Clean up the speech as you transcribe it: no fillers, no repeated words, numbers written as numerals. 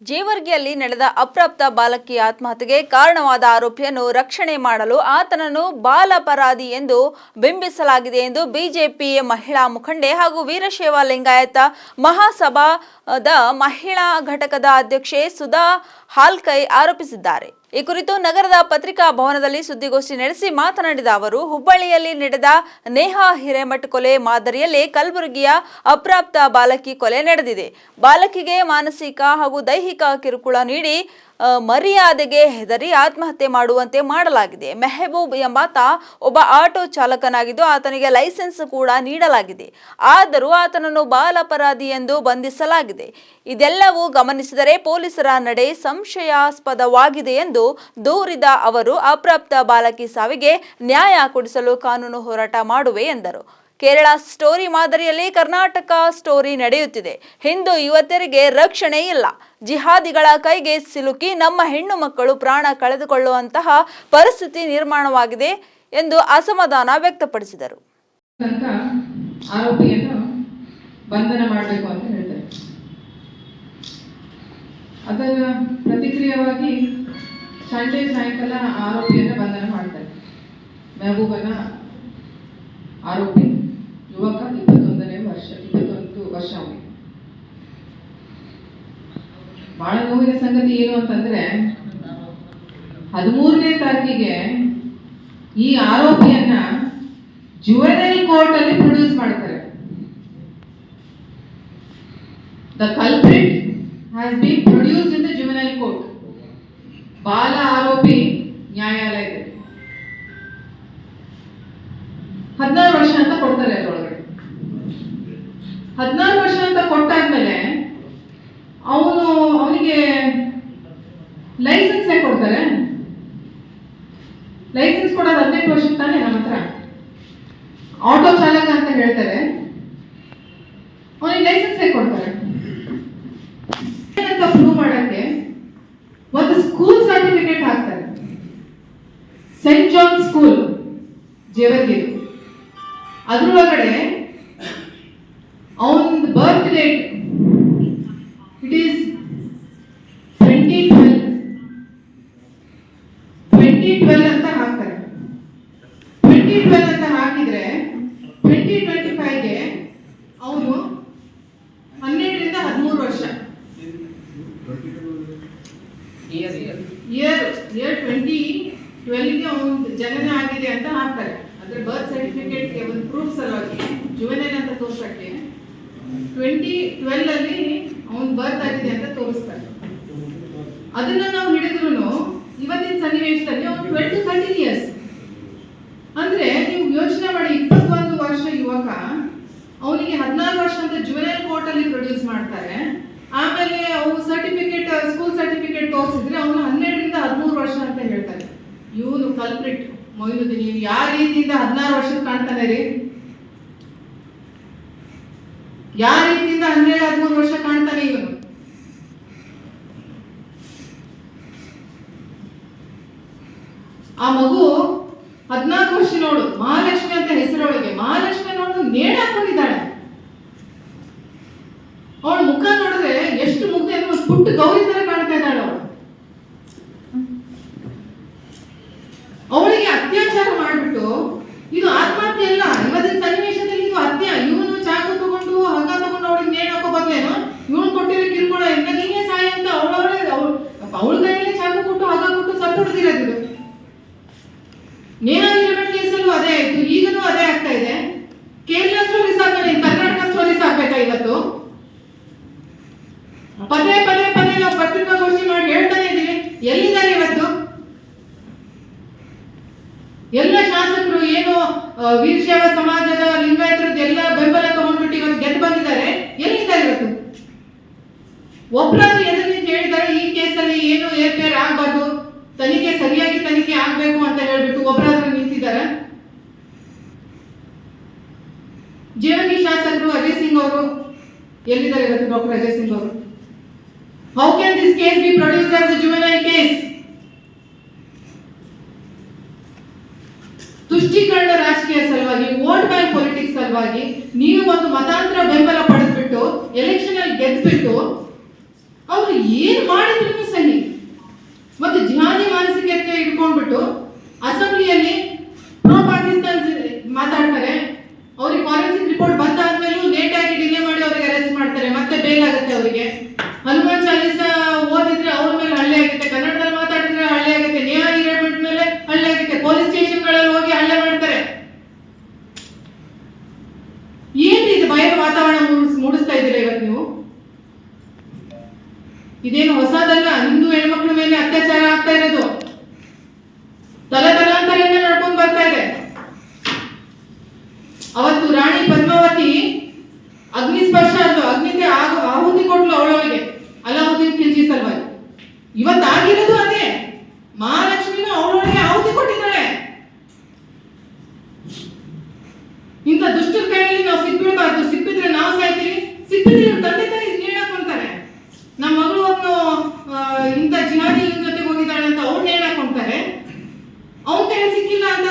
ಜೇವರ್ಗಿಯಲ್ಲಿ ನಡೆದ ಅಪ್ರಾಪ್ತ ಬಾಲಕಿ ಆತ್ಮಹತ್ಯೆಗೆ ಕಾರಣವಾದ ಆರೋಪಿಯನ್ನು ರಕ್ಷಣೆ ಮಾಡಲು ಆತನನ್ನು ಬಾಲಾಪರಾಧಿ ಎಂದು ಬಿಂಬಿಸಲಾಗಿದೆ ಎಂದು ಬಿಜೆಪಿ ಮಹಿಳಾ ಮುಖಂಡೆ ಹಾಗೂ ವೀರಶೈವ ಲಿಂಗಾಯತ ಮಹಾಸಭಾದ ಮಹಿಳಾ ಘಟಕದ ಅಧ್ಯಕ್ಷೆ ಸುಧಾ ಹಾಲ್ಕೈ ಆರೋಪಿಸಿದ್ದಾರೆ. ಈ ಕುರಿತು ನಗರದ ಪತ್ರಿಕಾ ಭವನದಲ್ಲಿ ಸುದ್ದಿಗೋಷ್ಠಿ ನಡೆಸಿ ಮಾತನಾಡಿದ ಅವರು, ಹುಬ್ಬಳ್ಳಿಯಲ್ಲಿ ನಡೆದ ನೇಹಾ ಹಿರೇಮಠ್ ಕೊಲೆ ಮಾದರಿಯಲ್ಲಿ ಕಲಬುರಗಿಯ ಅಪ್ರಾಪ್ತ ಬಾಲಕಿ ಕೊಲೆ ನಡೆದಿದೆ. ಬಾಲಕಿಗೆ ಮಾನಸಿಕ ಹಾಗೂ ದೈಹಿಕ ಕಿರುಕುಳ ನೀಡಿ ಮರ್ಯಾದೆಗೆ ಹೆದರಿ ಆತ್ಮಹತ್ಯೆ ಮಾಡುವಂತೆ ಮಾಡಲಾಗಿದೆ. ಮೆಹಬೂಬ್ ಎಂಬಾತ ಒಬ್ಬ ಆಟೋ ಚಾಲಕನಾಗಿದ್ದು ಆತನಿಗೆ ಲೈಸೆನ್ಸ್ ಕೂಡ ನೀಡಲಾಗಿದೆ. ಆದರೂ ಆತನನ್ನು ಬಾಲಾಪರಾಧಿ ಎಂದು ಬಂಧಿಸಲಾಗಿದೆ. ಇದೆಲ್ಲವೂ ಗಮನಿಸಿದರೆ ಪೊಲೀಸರ ನಡೆ ಸಂಶಯಾಸ್ಪದವಾಗಿದೆ ಎಂದು ದೂರಿದ ಅವರು, ಅಪ್ರಾಪ್ತ ಬಾಲಕಿ ಸಾವಿಗೆ ನ್ಯಾಯ ಕೊಡಿಸಲು ಕಾನೂನು ಹೋರಾಟ ಮಾಡುವೆ ಎಂದರು. ಕೇರಳ ಸ್ಟೋರಿ ಮಾದರಿಯಲ್ಲಿ ಕರ್ನಾಟಕ ಸ್ಟೋರಿ ನಡೆಯುತ್ತಿದೆ. ಹಿಂದೂ ಯುವತಿಯರಿಗೆ ರಕ್ಷಣೆ ಇಲ್ಲ. ಜಿಹಾದಿಗಳ ಕೈಗೆ ಸಿಲುಕಿ ನಮ್ಮ ಹೆಣ್ಣು ಮಕ್ಕಳು ಪ್ರಾಣ ಕಳೆದುಕೊಳ್ಳುವಂತಹ ಪರಿಸ್ಥಿತಿ ನಿರ್ಮಾಣವಾಗಿದೆ ಎಂದು ಅಸಮಾಧಾನ ವ್ಯಕ್ತಪಡಿಸಿದರು. ಆರೋಪಿಯನ್ನು ಬಂಧನ ಮಾಡಬೇಕು ಅಂತ ಹೇಳ್ತಾರೆ. ಅದರ ಪ್ರತಿಕ್ರಿಯೆಯಾಗಿ ಸಂಡೇ ಸಾಯಂಕಾಲ ಆರೋಪಿಯನ್ನು ಬಂಧನ ಮಾಡ್ತಾರೆ. ಮೆಹಬೂಬನ ಆರೋಪಿ ಯುವಕ 21 ವರ್ಷ ಅವನಿಗೆ. ಬಹಳ ನೋವಿನ ಸಂಗತಿ ಏನು ಅಂತಂದ್ರೆ 13ನೇ ತಾರೀಕಿಗೆ ಈ ಆರೋಪಿಯನ್ನ ಜುವೆನೈಲ್ ಕೋರ್ಟ್ ಅಲ್ಲಿ ಪ್ರೊಡ್ಯೂಸ್ ಮಾಡ್ತಾರೆ. The culprit has been produced in the juvenile court. ಬಾಲ ಆರೋಪಿ ನ್ಯಾಯಾಲಯದಲ್ಲಿ 14 ವರ್ಷ ಅಂತ ಕೊಡ್ತಾರೆ. ಅದರೊಳಗೆ 14 ವರ್ಷ ಅಂತ ಕೊಟ್ಟಾದ್ಮೇಲೆ ಅವನಿಗೆ ಲೈಸೆನ್ಸ್ ಕೊಡ್ತಾರೆ. ಲೈಸೆನ್ಸ್ ಕೊಡೋದು 18 ವರ್ಷಕ್ಕೆ ತಾನೇ ನಮ್ಮ ಹತ್ರ. ಆಟೋ ಚಾಲಕ ಅಂತ ಹೇಳ್ತಾರೆ, ಅವನಿಗೆ ಲೈಸೆನ್ಸ್ ಕೊಡ್ತಾರೆ. ಏನಂತ ಪ್ರೂವ್ ಮಾಡಕ್ಕೆ ಒಂದು ಸ್ಕೂಲ್ ಸರ್ಟಿಫಿಕೇಟ್ ಹಾಕ್ತಾರೆ. Saint John school Jewargi. ಅದ್ರೊಳಗಡೆ ಅವನ ಬರ್ತ್ ಡೇಟ್ ಇಟ್ ಈಸ್ 2012 ಅಂತ ಹಾಕ್ತಾರೆ. 2012 ಅಂತ ಹಾಕಿದ್ರೆ 2025ಗೆ ಅವನು 12ರಿಂದ 13 ವರ್ಷ. ಇಯರ್ 2012ಗೆ ಅವನು ಜನನ ಆಗಿದೆ ಅಂತ ಹಾಕ್ತಾರೆ. ಅಂದ್ರೆ ಬರ್ತ್ ಸರ್ಟಿಫಿಕೇಟ್ಗೆ ಒಂದು ಪ್ರೂಫ್ ಸಲುವಾಗಿ ಜುವೆನೈಲ್ ಅಂತ ತೋರ್ಸಕ್ಕೆ 2012 ಅಲ್ಲಿ ಅವನ್ ಬರ್ತ್ ಆಗಿದೆ ಅಂತ ತೋರಿಸ್ತಾರೆ. ಅದನ್ನ ನಾವು ಹಿಡಿದ್ರು ಇವತ್ತಿನ ಸನ್ನಿವೇಶದಲ್ಲಿ ಅವನು 12 to 13 years. ಅಂದ್ರೆ ನೀವು ಯೋಚನೆ ಮಾಡಿ, 21 ವರ್ಷ ಯುವಕ, ಅವನಿಗೆ 14 ವರ್ಷ ಅಂತ ಜುವೆನೈಲ್ ಕೋರ್ಟ್ ಅಲ್ಲಿ ಪ್ರೊಡ್ಯೂಸ್ ಮಾಡ್ತಾರೆ. ಆಮೇಲೆ ಅವು ಸರ್ಟಿಫಿಕೇಟ್, ಸ್ಕೂಲ್ ಸರ್ಟಿಫಿಕೇಟ್ ತೋರಿಸಿದ್ರೆ ಅವನು 12ರಿಂದ 13 ವರ್ಷ ಅಂತ ಹೇಳ್ತಾರೆ. ಇವನು ಕಲ್ಪ್ರಿಟ್ ಮೊಯ್ನುದ್ದೀನ್. ನೀವು ಯಾವ ರೀತಿಯಿಂದ 16 ವರ್ಷಕ್ಕೆ ಕಾಣ್ತಾನೆ ರೀ? ಯಾವ ರೀತಿಯಿಂದ 12-13 ವರ್ಷ ಕಾಣ್ತಾನೆ ಇವನು? ಆ ಮಗು 14 ವರ್ಷ ನೋಡು, ಮಹಾಲಕ್ಷ್ಮಿ ಅಂತ ಹೆಸರೊಳಗೆ ಮಹಾಲಕ್ಷ್ಮಿ ನೋಡು ನೇಣು ಹಾಕೊಂಡಿದ್ದಾಳೆ. ಅವಳ ಮುಖ ನೋಡಿದ್ರೆ ಎಷ್ಟು ಮುಗ್ಧ, ಪುಟ್ಟ ಗೌರಿ ತರ ಕಾಣ್ತಾ ಇದ್ದಾಳೆ ಅವಳು. ಅವಳಿಗೆ ಅತ್ಯಾಚಾರ ಮಾಡಿಬಿಟ್ಟು ಇದು ಆತ್ಮಹತ್ಯೆ ಅಲ್ಲ. ಇವತ್ತಿನ ಸನ್ನಿವೇಶದಲ್ಲಿ ಇದು ಹತ್ಯೆ. ಇವನು ಚಾಕು ತಗೊಂಡು ಹಗ್ಗ ತಗೊಂಡು ಅವಳಿಗೆ ನೇಣು ಹಾಕೋ ಬದಲೇನು ಇವನು ಕೊಟ್ಟಿರೋ ಕಿರುಕುಳ ಎಂದ ನೀನೇ ಸಾಯಿ ಅಂತ ಅವಳ ಕೈಯಲ್ಲೇ ಚಾಕು ಕೊಟ್ಟು ಹಗ್ಗ ಕೊಟ್ಟು ಸತ್ತು ಹೊಡೆದಿರೋದು. ನೇಹಾ ಹಿರೇಮಠ್ ಕೇಸಲ್ಲೂ ಅದೇ ಆಯ್ತು, ಈಗಲೂ ಅದೇ ಆಗ್ತಾ ಇದೆ. ಕೇರಳ ಸ್ಟೋರೀಸ್ ಆಗ್ತಾನೆ, ಕರ್ನಾಟಕ ಸ್ಟೋರೀಸ್ ಆಗ್ಬೇಕಾ ಇವತ್ತು? ಪದೇ ಪದೇ ಪದೇ ನಾವು ಪತ್ರಿಕಾಗೋಷ್ಠಿ ಮಾಡಿ ಹೇಳ್ತಾನೆ ಇದೀವಿ. ಎಲ್ಲಿದ್ದಾರೆ ಇವತ್ತು? ಎಲ್ಲ ಶಾಸಕರು ಏನು ವೀರಶೈವ ಸಮಾಜದ ಲಿಂಗಾಯತರದ್ದು ಎಲ್ಲ ಬೆಂಬಲ ತಗೊಂಡ್ಬಿಟ್ಟು ಇವತ್ತು ಗೆದ್ದು ಬಂದಿದ್ದಾರೆ. ಎಲ್ಲಿದ್ದಾರೆ ಇವತ್ತು? ಒಬ್ಬರಾದ್ರೂ ಎದುರು ನಿಂತು ಹೇಳಿದ್ದಾರೆ ಈ ಕೇಸಲ್ಲಿ ಏನು ಏರ್ಪೇರ್ ಆಗ್ಬಾರ್ದು, ತನಿಖೆ ಸರಿಯಾಗಿ ತನಿಖೆ ಆಗ್ಬೇಕು ಅಂತ ಹೇಳ್ಬಿಟ್ಟು ಒಬ್ಬರಾದ್ರೂ ನಿಂತಿದ್ದಾರೆ? ಜೇವರ್ಗಿ ಶಾಸಕರು ಅಜಯ್ ಸಿಂಗ್ ಅವರು ಎಲ್ಲಿದ್ದಾರೆ ಇವತ್ತು? ಡಾಕ್ಟರ್ ಅಜಯ್ ಸಿಂಗ್ ಅವರು. How can this case be produced as a juvenile case? ತುಷ್ಟೀಕರಣ ರಾಜಕೀಯ ಸಲುವಾಗಿ, ವೋಟ್ ಬ್ಯಾಂಕ್ ಪೊಲಿಟಿಕ್ಸ್ ಸಲುವಾಗಿ ನೀವು ಒಂದು ಮತಾಂತರ ಬೆಂಬಲ ಪಡೆದ್ಬಿಟ್ಟು ಎಲೆಕ್ಷನ್ ಅಲ್ಲಿ ಗೆದ್ಬಿಟ್ಟು ಅವರು ಏನು ಮಾಡಿದ್ರು ಸಹಿ. ಮತ್ತು ಜಿಹಾದಿ ಮಾನಸಿಕತೆ ಇಟ್ಕೊಂಡ್ಬಿಟ್ಟು ಅಸೆಂಬ್ಲಿಯಲ್ಲಿ ಪ್ರೋ ಪಾಕಿಸ್ತಾನ್ ಮಾತಾಡ್ತಾರೆ. ಅವ್ರಿಗೆ ಫಾರೆನ್ಸಿಕ್ ರಿಪೋರ್ಟ್ ಬಂದಾದ್ಮೇಲೂ ಲೇಟ್ ಆಗಿ ಡಿಲೇ ಮಾಡಿ ಅವ್ರಿಗೆ ಅರೆಸ್ಟ್ ಮಾಡ್ತಾರೆ, ಮತ್ತೆ ಬೇಲ್ ಆಗುತ್ತೆ ಅವರಿಗೆ. ಹನುಮಾನ್ ಚಾಲೀಸ ಓದಿದ್ರೆ ಅವ್ರ ಮೇಲೆ ಹಳ್ಳೆ ಆಗುತ್ತೆ, ಕನ್ನಡದಲ್ಲಿ ಮಾತಾಡಿದ್ರೆ ಹಳ್ಳೆ ಆಗುತ್ತೆ, ನ್ಯಾಯ ಹೇಳ್ಬಿಟ್ಟ ಮೇಲೆ ಹಳ್ಳೆ ಆಗುತ್ತೆ, ಪೊಲೀಸ್ ಸ್ಟೇಷನ್ಗಳಲ್ಲಿ ಹೋಗಿ ಹಳ್ಳೆ ಮಾಡ್ತಾರೆ. ಏನ್ರಿ ಇದು ಭಯದ ವಾತಾವರಣ ಮೂಡಿಸ್ತಾ ಇದ್ದೀರಾ ಇವತ್ತು ನೀವು? ಇದೇನು ಹೊಸದಲ್ಲ. ಹಿಂದೂ ಹೆಣ್ಮಕ್ಳ ಮೇಲೆ ಅತ್ಯಾಚಾರ ಆಗ್ತಾ ಇರೋದು ತಲಾಂತರದಿಂದ ನಡ್ಕೊಂಡು ಬರ್ತಾ ಇದೆ. ಅವತ್ತು ರಾಣಿ ಪದ್ಮಾವತಿ ಅಗ್ನಿ ಸ್ಪರ್ಶ ಅದು ಅಗ್ನಿಗೆ ಆಹುತಿ ಕೊಟ್ಲು ಅವಳೊಳಗೆ ಅಲಾವುದ್ದೀನ್ ಖಿಲ್ಜಿ ಸಲುವಾಗಿ. ಇವತ್ತಾಗಿರೋದು ಅದೇ. ಮಹಾಲಕ್ಷ್ಮಿನೂ ಅವಳೊಳಗೆ ಆಹುತಿ ಕೊಟ್ಟಿದ್ದಾಳೆ. ಇಂಥ ದುಷ್ಟರ ಕೈಯಲ್ಲಿ ನಾವು ಸಿಕ್ಬಿಡಬಾರ್ದು. ಸಿಕ್ಬಿದ್ರೆ ನಾವು ಸಾಯ್ತೀವಿ, ಸಿಕ್ಬಿದ್ರೆ ಇವ್ರ ತಂದೆ ತಾಯಿ ನೇಣಾಕೊಂತಾರೆ. ನಮ್ಮ ಮಗಳು ಅವನು ಇಂಥ ಜಿಹಾದಿ ಜೊತೆಗೆ ಹೋಗಿದ್ದಾಳೆ ಅಂತ ಅವ್ರು ನೇಣಾಕೊಂತಾರೆ. ಅವನ ಕೈ ಸಿಕ್ಕಿಲ್ಲ ಅಂತ